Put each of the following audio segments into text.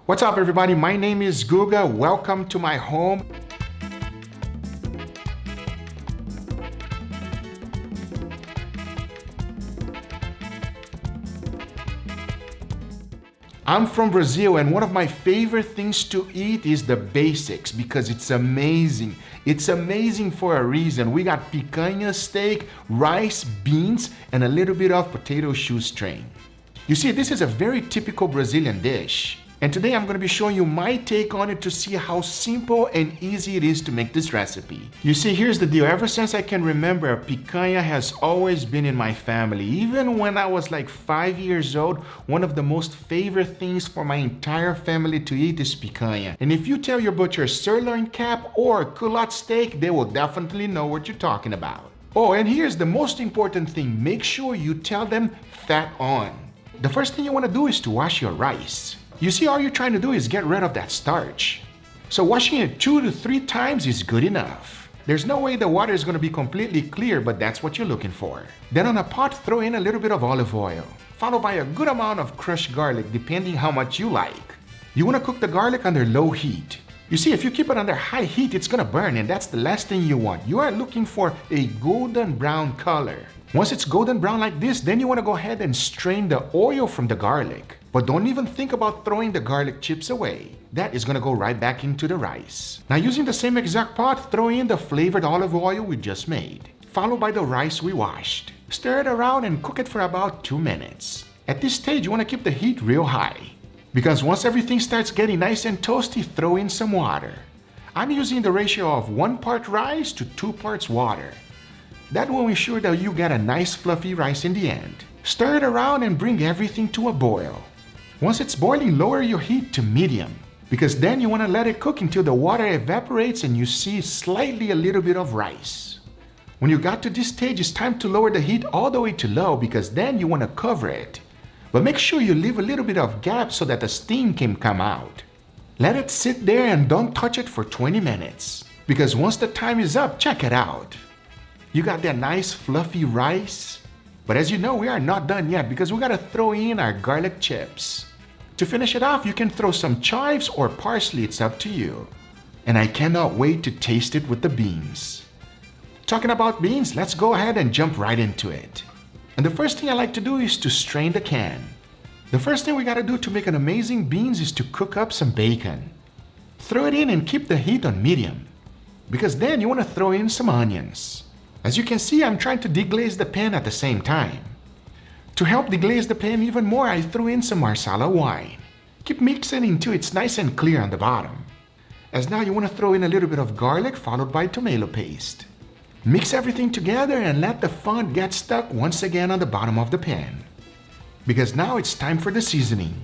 What's up, everybody? My name is Guga. Welcome to my home. I'm from Brazil, and one of my favorite things to eat is the basics because it's amazing. It's amazing for a reason. We got picanha steak, rice, beans, and a little bit of potato shoestring. You see, this is a very typical Brazilian dish. And today I'm going to be showing you my take on it to see how simple and easy it is to make this recipe. You see, here's the deal. Ever since I can remember, picanha has always been in my family. Even when I was like 5 years old, one of the most favorite things for my entire family to eat is picanha. And if you tell your butcher sirloin cap or culotte steak, they will definitely know what you're talking about. Oh, and here's the most important thing. Make sure you tell them fat on. The first thing you want to do is to wash your rice. You see, all you're trying to do is get rid of that starch. So washing it 2 to 3 times is good enough. There's no way the water is going to be completely clear, but that's what you're looking for. Then on a pot, throw in a little bit of olive oil, followed by a good amount of crushed garlic, depending how much you like. You want to cook the garlic under low heat. You see, if you keep it under high heat, it's going to burn, and that's the last thing you want. You are looking for a golden brown color. Once it's golden brown like this, then you want to go ahead and strain the oil from the garlic. But don't even think about throwing the garlic chips away. That is going to go right back into the rice. Now, using the same exact pot, throw in the flavored olive oil we just made, followed by the rice we washed. Stir it around and cook it for about 2 minutes. At this stage, you want to keep the heat real high, because once everything starts getting nice and toasty, throw in some water. I'm using the ratio of 1 part rice to 2 parts water. That will ensure that you get a nice fluffy rice in the end. Stir it around and bring everything to a boil. Once it's boiling, lower your heat to medium, because then you want to let it cook until the water evaporates and you see slightly a little bit of rice. When you got to this stage, it's time to lower the heat all the way to low, because then you want to cover it. But make sure you leave a little bit of gap so that the steam can come out. Let it sit there and don't touch it for 20 minutes, because once the time is up, check it out. You got that nice fluffy rice. But as you know, we are not done yet, because we gotta throw in our garlic chips. To finish it off, you can throw some chives or parsley, it's up to you. And I cannot wait to taste it with the beans. Talking about beans, let's go ahead and jump right into it. And the first thing I like to do is to strain the can. The first thing we gotta do to make an amazing beans is to cook up some bacon. Throw it in and keep the heat on medium, because then you wanna throw in some onions. As you can see, I'm trying to deglaze the pan at the same time. To help deglaze the pan even more, I threw in some Marsala wine. Keep mixing until it's nice and clear on the bottom. As now you want to throw in a little bit of garlic followed by tomato paste. Mix everything together and let the fond get stuck once again on the bottom of the pan, because now it's time for the seasoning.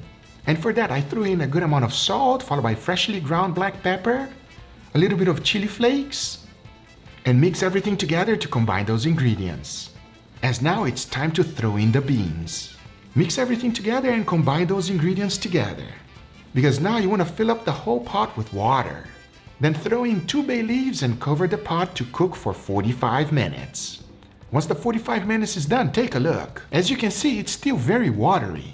And for that, I threw in a good amount of salt followed by freshly ground black pepper, a little bit of chili flakes, and mix everything together to combine those ingredients. As now it's time to throw in the beans. Mix everything together and combine those ingredients together, because now you want to fill up the whole pot with water. Then throw in 2 bay leaves and cover the pot to cook for 45 minutes. Once the 45 minutes is done, take a look. As you can see, it's still very watery.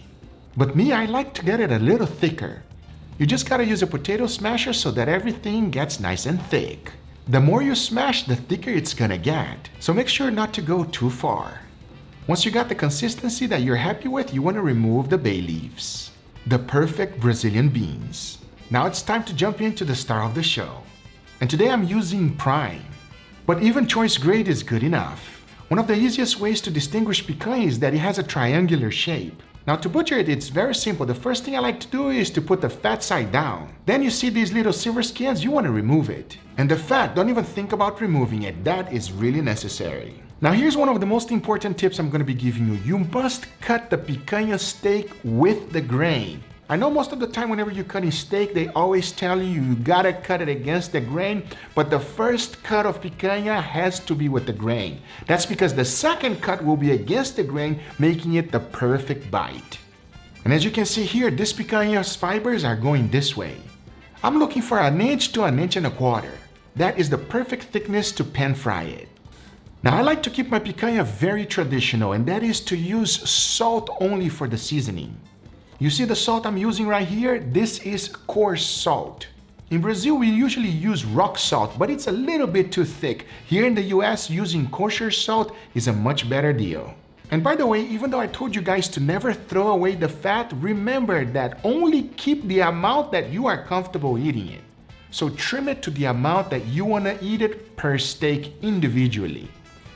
But me, I like to get it a little thicker. You just gotta use a potato smasher so that everything gets nice and thick. The more you smash, the thicker it's gonna get, so make sure not to go too far. Once you got the consistency that you're happy with, you want to remove the bay leaves. The perfect Brazilian beans. Now it's time to jump into the star of the show. And today I'm using prime, but even choice grade is good enough. One of the easiest ways to distinguish picanha is that it has a triangular shape. Now to butcher it, it's very simple. The first thing I like to do is to put the fat side down. Then you see these little silver skins, you want to remove it. And the fat, don't even think about removing it. That is really necessary. Now here's one of the most important tips I'm going to be giving you. You must cut the picanha steak with the grain. I know most of the time whenever you're cutting steak, they always tell you gotta cut it against the grain, but the first cut of picanha has to be with the grain. That's because the second cut will be against the grain, making it the perfect bite. And as you can see here, this picanha's fibers are going this way. I'm looking for 1 inch to 1 1/4 inches. That is the perfect thickness to pan fry it. Now I like to keep my picanha very traditional, and that is to use salt only for the seasoning. You see the salt I'm using right here? This is coarse salt. In Brazil, we usually use rock salt, but it's a little bit too thick. Here in the US, using kosher salt is a much better deal. And by the way, even though I told you guys to never throw away the fat, remember that only keep the amount that you are comfortable eating it. So trim it to the amount that you want to eat it per steak individually.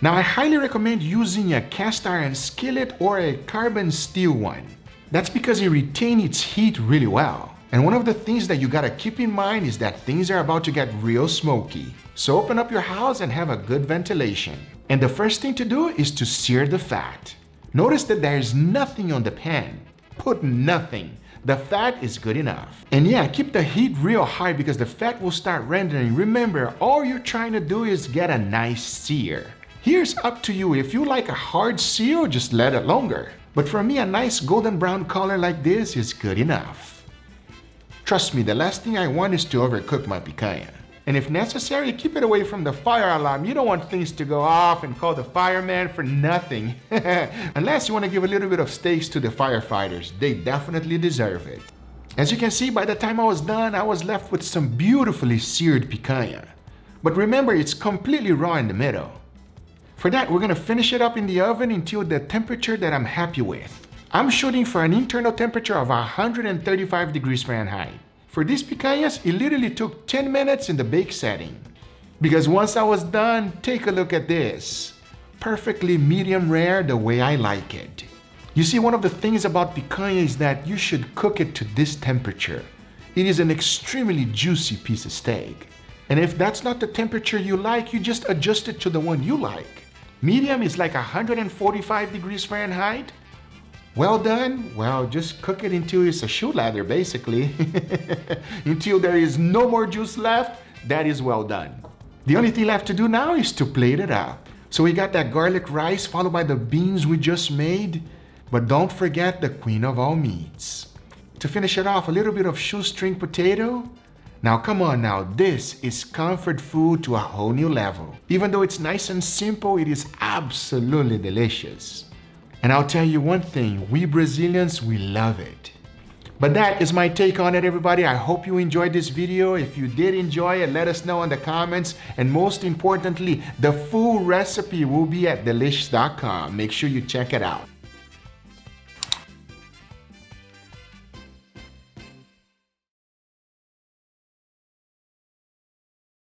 Now, I highly recommend using a cast iron skillet or a carbon steel one. That's because it retains its heat really well. And one of the things that you gotta keep in mind is that things are about to get real smoky. So open up your house and have a good ventilation. And the first thing to do is to sear the fat. Notice that there is nothing on the pan. Put nothing. The fat is good enough. And yeah, keep the heat real high because the fat will start rendering. Remember, all you're trying to do is get a nice sear. Here's up to you. If you like a hard sear, just let it longer. But for me, a nice golden brown color like this is good enough. Trust me, the last thing I want is to overcook my picanha. And if necessary, keep it away from the fire alarm. You don't want things to go off and call the fireman for nothing. Unless you want to give a little bit of steaks to the firefighters. They definitely deserve it. As you can see, by the time I was done, I was left with some beautifully seared picanha. But remember, it's completely raw in the middle. For that, we're gonna finish it up in the oven until the temperature that I'm happy with. I'm shooting for an internal temperature of 135 degrees Fahrenheit. For these picanhas, it literally took 10 minutes in the bake setting. Because once I was done, take a look at this. Perfectly medium rare the way I like it. You see, one of the things about picanha is that you should cook it to this temperature. It is an extremely juicy piece of steak. And if that's not the temperature you like, you just adjust it to the one you like. Medium is like 145 degrees Fahrenheit. Well done? Well, just cook it until it's a shoe leather, basically. Until there is no more juice left, that is well done. The only thing left to do now is to plate it up. So we got that garlic rice followed by the beans we just made. But don't forget the queen of all meats. To finish it off, a little bit of shoestring potato. Now come on now, this is comfort food to a whole new level. Even though it's nice and simple, it is absolutely delicious. And I'll tell you one thing, we Brazilians, we love it. But that is my take on it, everybody. I hope you enjoyed this video. If you did enjoy it, let us know in the comments. And most importantly, the full recipe will be at delish.com. Make sure you check it out.